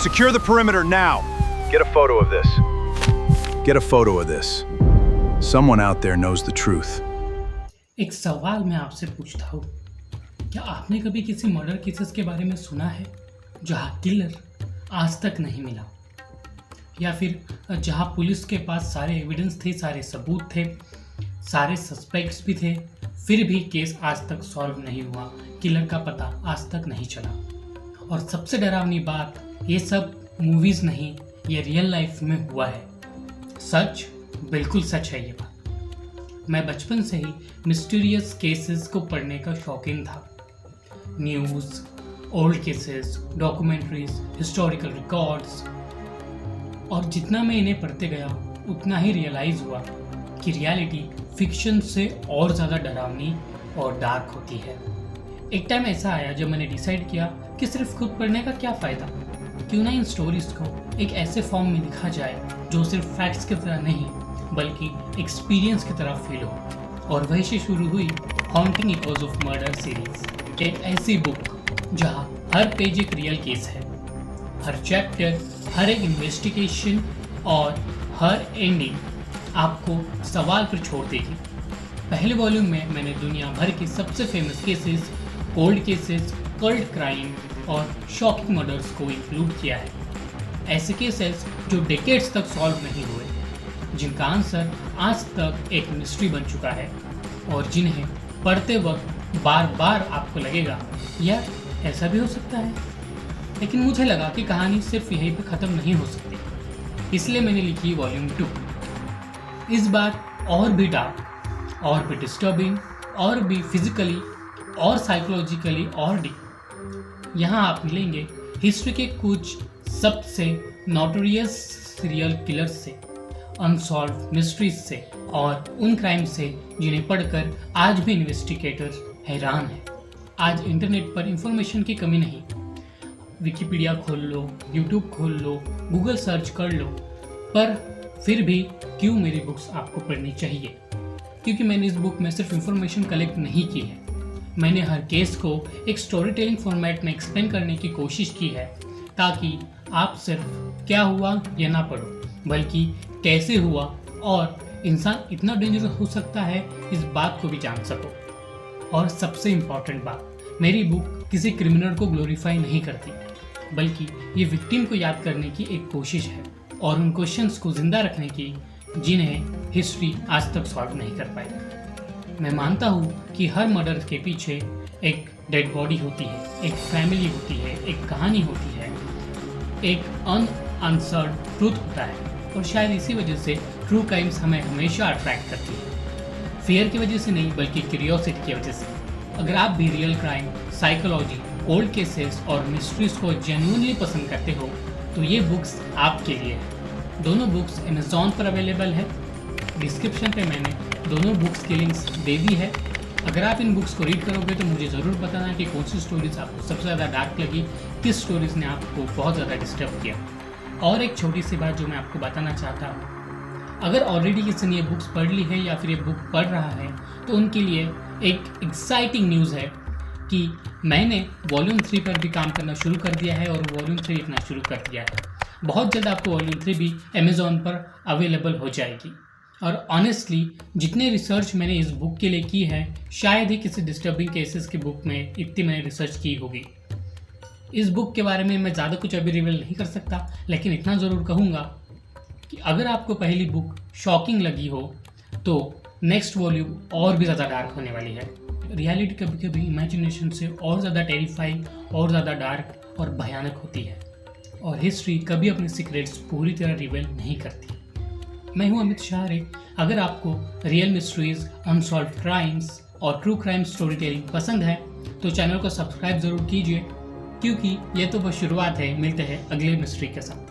Secure the perimeter now. Get a photo of this. Get a photo of this. Someone out there knows the truth. एक सवाल मैं आपसे पूछता हूँ, क्या आपने कभी किसी मर्डर केसेस के बारे में सुना है जहाँ किलर आज तक नहीं मिला, या फिर जहाँ पुलिस के पास सारे एविडेंस थे, सारे सबूत थे, सारे सस्पेक्ट्स भी थे, फिर भी केस आज तक सॉल्व नहीं हुआ, किलर का पता आज तक नहीं चला। और सबसे डरावनी बात, ये सब मूवीज़ नहीं, ये रियल लाइफ में हुआ है। सच, बिल्कुल सच है ये बात। मैं बचपन से ही मिस्टीरियस केसेस को पढ़ने का शौकीन था। News, old cases, documentaries, historical records, और जितना मैं इन्हें पढ़ते गया उतना ही रियलाइज़ हुआ कि रियलिटी फिक्शन से और ज़्यादा डरावनी और डार्क होती है। एक टाइम ऐसा आया जब मैंने डिसाइड किया कि सिर्फ खुद पढ़ने का क्या फ़ायदा, क्यों ना इन स्टोरीज़ को एक ऐसे फॉर्म में लिखा जाए जो सिर्फ फैक्ट्स की तरह नहीं बल्कि एक्सपीरियंस की तरह फील हो। और वहीं से शुरू हुई haunting echoes of murder series, एक ऐसी बुक जहां हर पेज एक रियल केस है, हर चैप्टर, हर एक इन्वेस्टिगेशन और हर एंडिंग आपको सवाल पर छोड़ देगी। पहले वॉल्यूम में मैंने दुनिया भर के सबसे famous cases, cold cases, cult crime और शॉकिंग मर्डर्स को इंक्लूड किया है। ऐसे केसेस जो डेकेड्स तक सॉल्व नहीं हुए, जिनका आंसर आज तक एक मिस्ट्री बन चुका है और जिन्हें पढ़ते वक्त बार बार आपको लगेगा यार ऐसा भी हो सकता है। लेकिन मुझे लगा कि कहानी सिर्फ यहीं पे ख़त्म नहीं हो सकती, इसलिए मैंने लिखी वॉल्यूम 2। इस बार और भी डार्क, और भी डिस्टर्बिंग, और भी फिजिकली और साइकोलॉजिकली और डीप। यहाँ आप मिलेंगे हिस्ट्री के कुछ सबसे नोटोरियस सीरियल किलर्स से, अनसॉल्व मिस्ट्रीज से और उन क्राइम से जिन्हें पढ़कर आज भी इन्वेस्टिगेटर्स हैरान हैं। आज इंटरनेट पर इंफॉर्मेशन की कमी नहीं, विकिपीडिया खोल लो, यूट्यूब खोल लो, गूगल सर्च कर लो, पर फिर भी क्यों मेरी बुक्स आपको पढ़नी चाहिए? क्योंकि मैंने इस बुक में सिर्फ इंफॉर्मेशन कलेक्ट नहीं की है, मैंने हर केस को एक स्टोरी टेलिंग फॉर्मेट में एक्सप्लेन करने की कोशिश की है, ताकि आप सिर्फ क्या हुआ ये ना पढ़ो बल्कि कैसे हुआ और इंसान इतना डेंजरस हो सकता है इस बात को भी जान सको। और सबसे इम्पॉर्टेंट बात, मेरी बुक किसी क्रिमिनल को ग्लोरीफाई नहीं करती, बल्कि ये विक्टिम को याद करने की एक कोशिश है और उन क्वेश्चंस को जिंदा रखने की जिन्हें हिस्ट्री आज तक सॉल्व नहीं कर पाई। मैं मानता हूँ कि हर मर्डर के पीछे एक डेड बॉडी होती है, एक फैमिली होती है, एक कहानी होती है, एक अनआंसर्ड ट्रूथ होता है। और शायद इसी वजह से ट्रू क्राइम्स हमें हमेशा अट्रैक्ट करती है, फियर की वजह से नहीं बल्कि क्यूरियोसिटी की वजह से। अगर आप भी real crime, psychology, old cases और मिस्ट्रीज को जेन्युइनली पसंद करते हो तो ये बुक्स आपके लिए है। दोनों बुक्स अमेज़ॉन पर अवेलेबल है। डिस्क्रिप्शन पे मैंने दोनों बुक्स की लिंक्स दे दी है। अगर आप इन बुक्स को रीड करोगे तो मुझे ज़रूर बताना कि कौन सी स्टोरीज आपको सबसे ज़्यादा डार्क लगी, किस स्टोरीज ने आपको बहुत ज़्यादा डिस्टर्ब किया। और एक छोटी सी बात जो मैं आपको बताना चाहता हूँ, अगर ऑलरेडी किसी ने ये बुक्स पढ़ ली है या फिर ये बुक पढ़ रहा है तो उनके लिए एक एक्साइटिंग न्यूज़ है कि मैंने वॉल्यूम 3 पर भी काम करना शुरू कर दिया है और वॉल्यूम 3 लिखना शुरू कर दिया है। बहुत जल्द आपको वॉल्यूम 3 भी अमेज़ॉन पर अवेलेबल हो जाएगी। और ऑनेस्टली जितने रिसर्च मैंने इस बुक के लिए की है, शायद ही किसी डिस्टर्बिंग केसेस की बुक में इतनी मैंने रिसर्च की होगी। इस बुक के बारे में मैं ज़्यादा कुछ अभी रिवील नहीं कर सकता, लेकिन इतना ज़रूर कहूँगा कि अगर आपको पहली बुक शॉकिंग लगी हो तो नेक्स्ट वॉल्यूम और भी ज़्यादा डार्क होने वाली है। रियलिटी कभी कभी इमेजिनेशन से और ज़्यादा टेरिफाइंग और ज़्यादा डार्क और भयानक होती है, और हिस्ट्री कभी अपने सीक्रेट्स पूरी तरह रिवील नहीं करती। मैं हूँ अमित शाह। अगर आपको रियल मिस्ट्रीज, अनसॉल्व क्राइम्स और ट्रू क्राइम स्टोरी टेलिंग पसंद है तो चैनल को सब्सक्राइब ज़रूर कीजिए, क्योंकि ये तो बस शुरुआत है। मिलते हैं अगले मिस्ट्री के साथ।